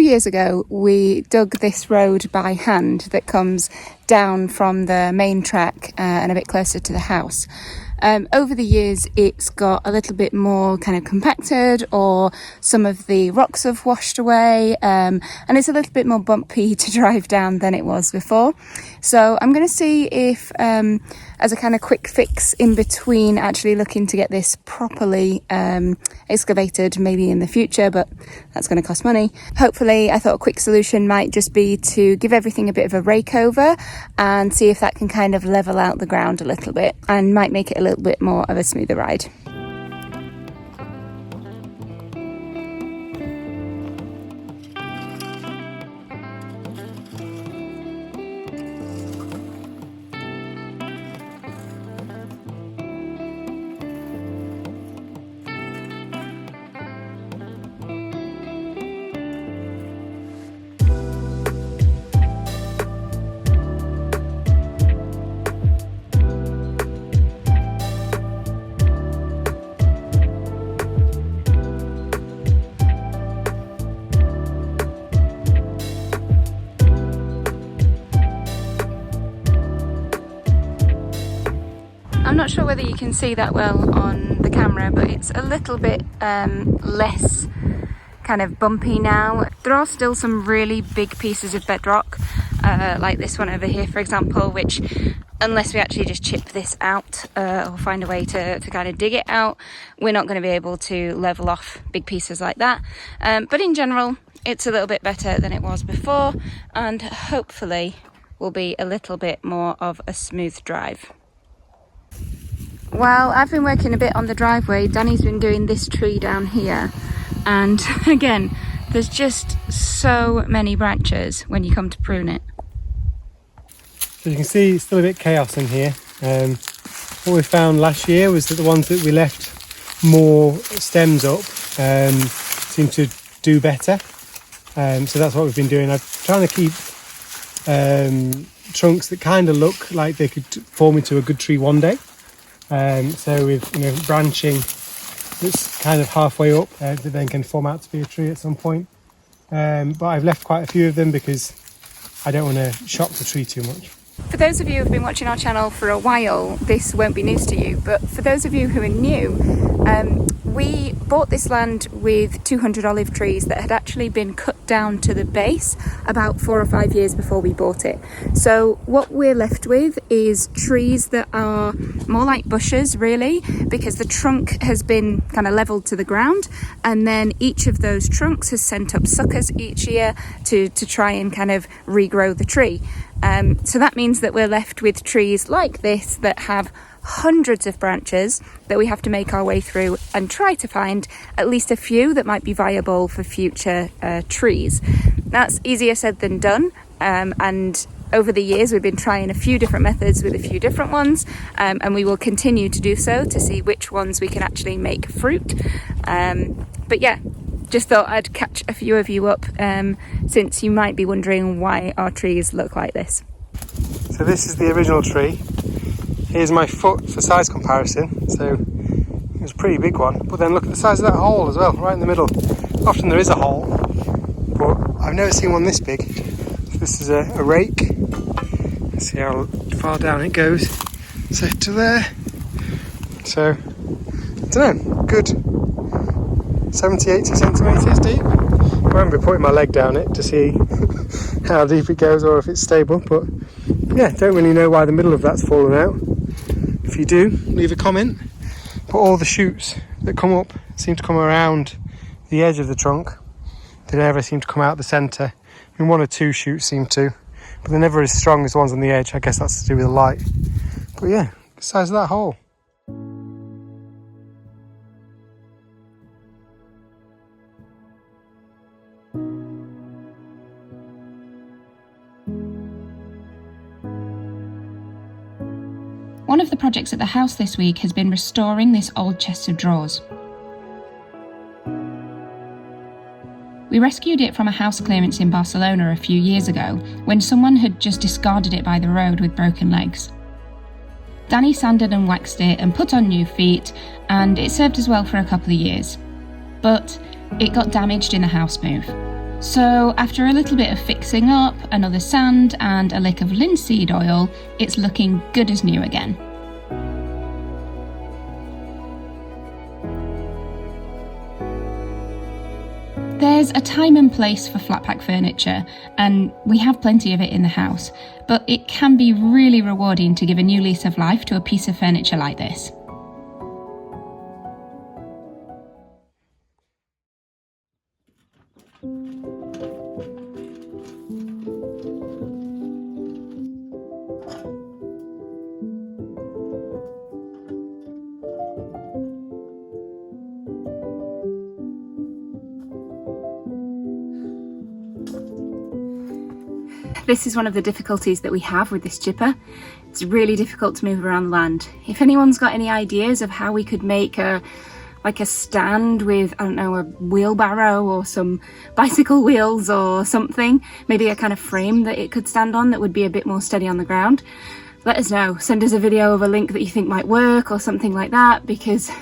years ago, we dug this road by hand that comes down from the main track and a bit closer to the house. Over the years, it's got a little bit more kind of compacted, or some of the rocks have washed away, and it's a little bit more bumpy to drive down than it was before. So I'm going to see if, as a kind of quick fix in between actually looking to get this properly excavated maybe in the future, but that's going to cost money. Hopefully, I thought a quick solution might just be to give everything a bit of a rake over and see if that can kind of level out the ground a little bit and might make it a little bit more of a smoother ride. I'm not sure whether you can see that well on the camera, but it's a little bit less kind of bumpy now. There are still some really big pieces of bedrock, like this one over here, for example, which, unless we actually just chip this out or find a way to kind of dig it out, we're not going to be able to level off big pieces like that. But in general, it's a little bit better than it was before, and hopefully will be a little bit more of a smooth drive. Well, I've been working a bit on the driveway. Danny's been doing this tree down here, and again, there's just so many branches when you come to prune it. So you can see it's still a bit chaos in here. What we found last year was that the ones that we left more stems up seemed to do better. So that's what we've been doing. I'm trying to keep trunks that kind of look like they could form into a good tree one day. So with branching that's kind of halfway up, that then can form out to be a tree at some point. But I've left quite a few of them because I don't want to shock the tree too much. For those of you who've been watching our channel for a while, this won't be news to you, but for those of you who are new, we bought this land with 200 olive trees that had actually been cut down to the base about 4 or 5 years before we bought it. So what we're left with is trees that are more like bushes, really, because the trunk has been kind of leveled to the ground, and then each of those trunks has sent up suckers each year to try and kind of regrow the tree. So that means that we're left with trees like this that have hundreds of branches that we have to make our way through and try to find at least a few that might be viable for future trees. That's easier said than done, and over the years we've been trying a few different methods with a few different ones, and we will continue to do so to see which ones we can actually make fruit. But yeah, just thought I'd catch a few of you up, since you might be wondering why our trees look like this. So this is the original tree. Here's my foot for size comparison. So it was a pretty big one, but then look at the size of that hole as well, right in the middle. Often there is a hole, but I've never seen one this big. So this is a rake. Let's see how far down it goes. So to there. So I don't know, good 70-80 centimetres deep. I won't be putting my leg down it to see how deep it goes or if it's stable, but yeah, don't really know why the middle of that's fallen out. If you do, leave a comment. But all the shoots that come up seem to come around the edge of the trunk. They never seem to come out the centre. I mean, 1 or 2 shoots seem to, but they're never as strong as the ones on the edge. I guess that's to do with the light. But yeah, the size of that hole. One of the projects at the house this week has been restoring this old chest of drawers. We rescued it from a house clearance in Barcelona a few years ago when someone had just discarded it by the road with broken legs. Danny sanded and waxed it and put on new feet, and it served us well for a couple of years. But it got damaged in the house move. So after a little bit of fixing up, another sand and a lick of linseed oil, it's looking good as new again. There's a time and place for flat pack furniture, and we have plenty of it in the house, but it can be really rewarding to give a new lease of life to a piece of furniture like this. This is one of the difficulties that we have with this chipper. It's really difficult to move around the land. If anyone's got any ideas of how we could make a stand with, I don't know, a wheelbarrow or some bicycle wheels or something, maybe a kind of frame that it could stand on that would be a bit more steady on the ground, let us know. Send us a video of a link that you think might work or something like that, because I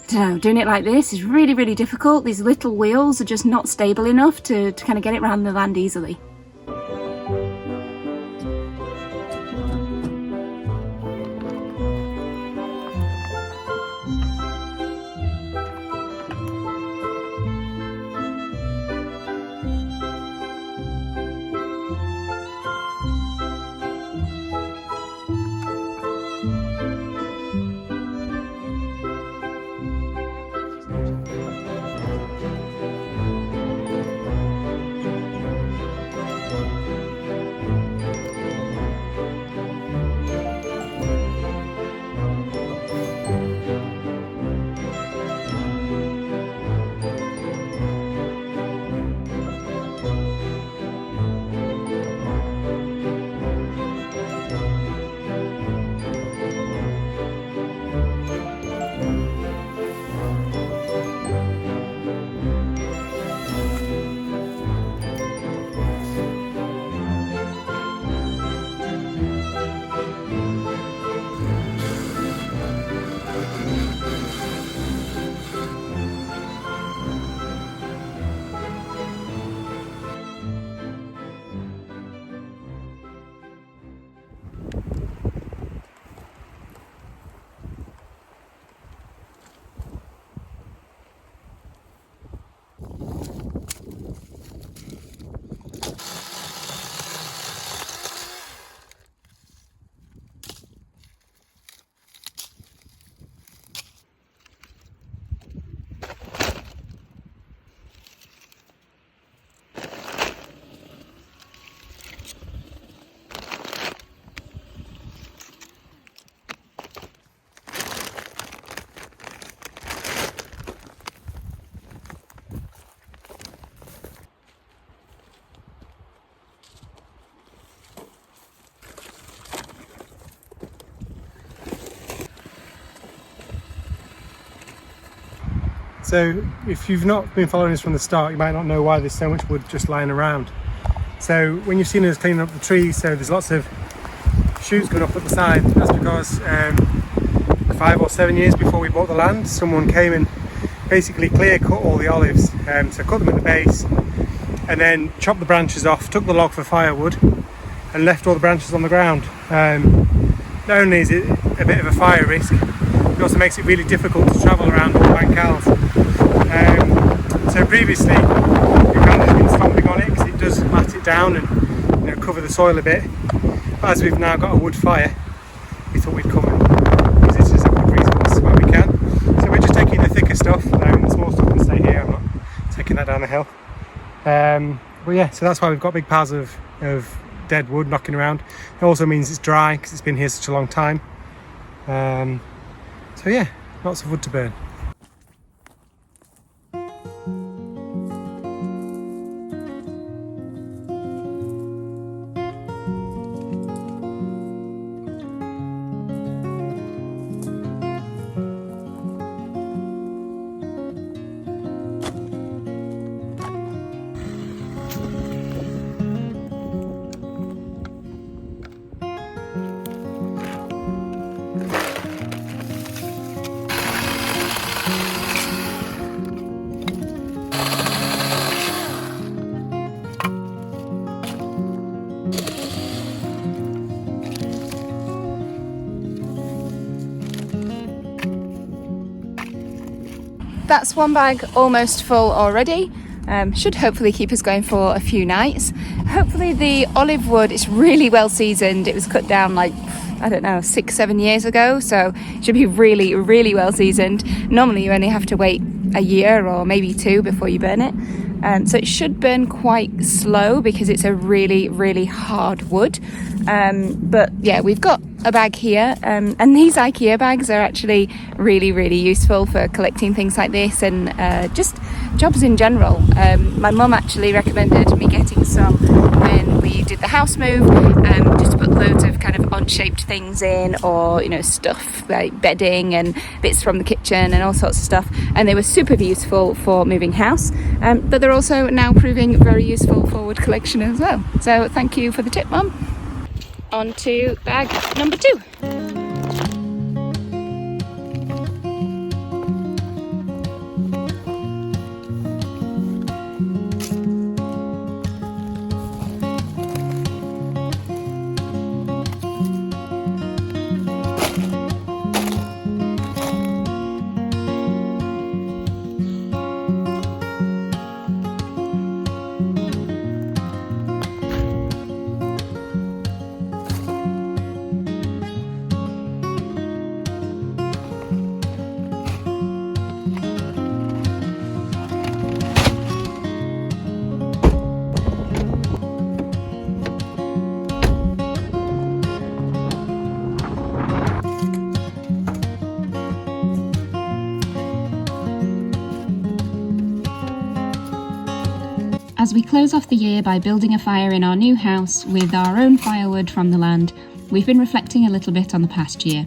don't know, doing it like this is really, really difficult. These little wheels are just not stable enough to kind of get it around the land easily. So if you've not been following us from the start, you might not know why there's so much wood just lying around. So when you've seen us cleaning up the trees, so there's lots of shoots going up at the side, that's because 5 or 7 years before we bought the land, someone came and basically clear cut all the olives, so cut them at the base and then chopped the branches off, took the log for firewood and left all the branches on the ground. Not only is it a bit of a fire risk, it also makes it really difficult to travel around all Bankals. So previously we kind of been stomping on it because it does mat it down and cover the soil a bit. But as we've now got a wood fire, we thought we'd come and use this as a wood resource where we can. So we're just taking the thicker stuff, the small stuff can stay here. I'm not taking that down the hill. But yeah, so that's why we've got big piles of dead wood knocking around. It also means it's dry because it's been here such a long time. So yeah, lots of wood to burn. that's one bag almost full already. Should hopefully keep us going for a few nights. Hopefully the olive wood is really well seasoned. It was cut down like, I don't know, 6-7 years ago, so it should be really, really well seasoned. Normally you only have to wait a year or maybe 2 before you burn it. So it should burn quite slow because it's a really, really hard wood. But yeah, we've got a bag here, and these IKEA bags are actually really, really useful for collecting things like this and just jobs in general. My mum actually recommended me getting some when we did the house move, just to put loads of kind of odd-shaped things in, or stuff like bedding and bits from the kitchen and all sorts of stuff, and they were super useful for moving house, but they're also now proving very useful for wood collection as well. So thank you for the tip, Mum. On to bag number 2. As we close off the year by building a fire in our new house with our own firewood from the land, we've been reflecting a little bit on the past year.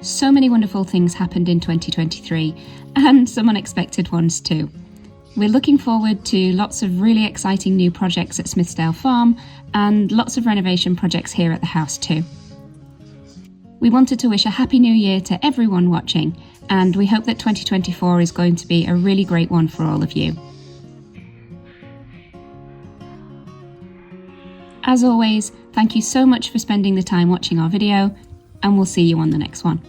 So many wonderful things happened in 2023, and some unexpected ones too. We're looking forward to lots of really exciting new projects at Smithsdale Farm, and lots of renovation projects here at the house too. We wanted to wish a happy new year to everyone watching, and we hope that 2024 is going to be a really great one for all of you. As always, thank you so much for spending the time watching our video, and we'll see you on the next one.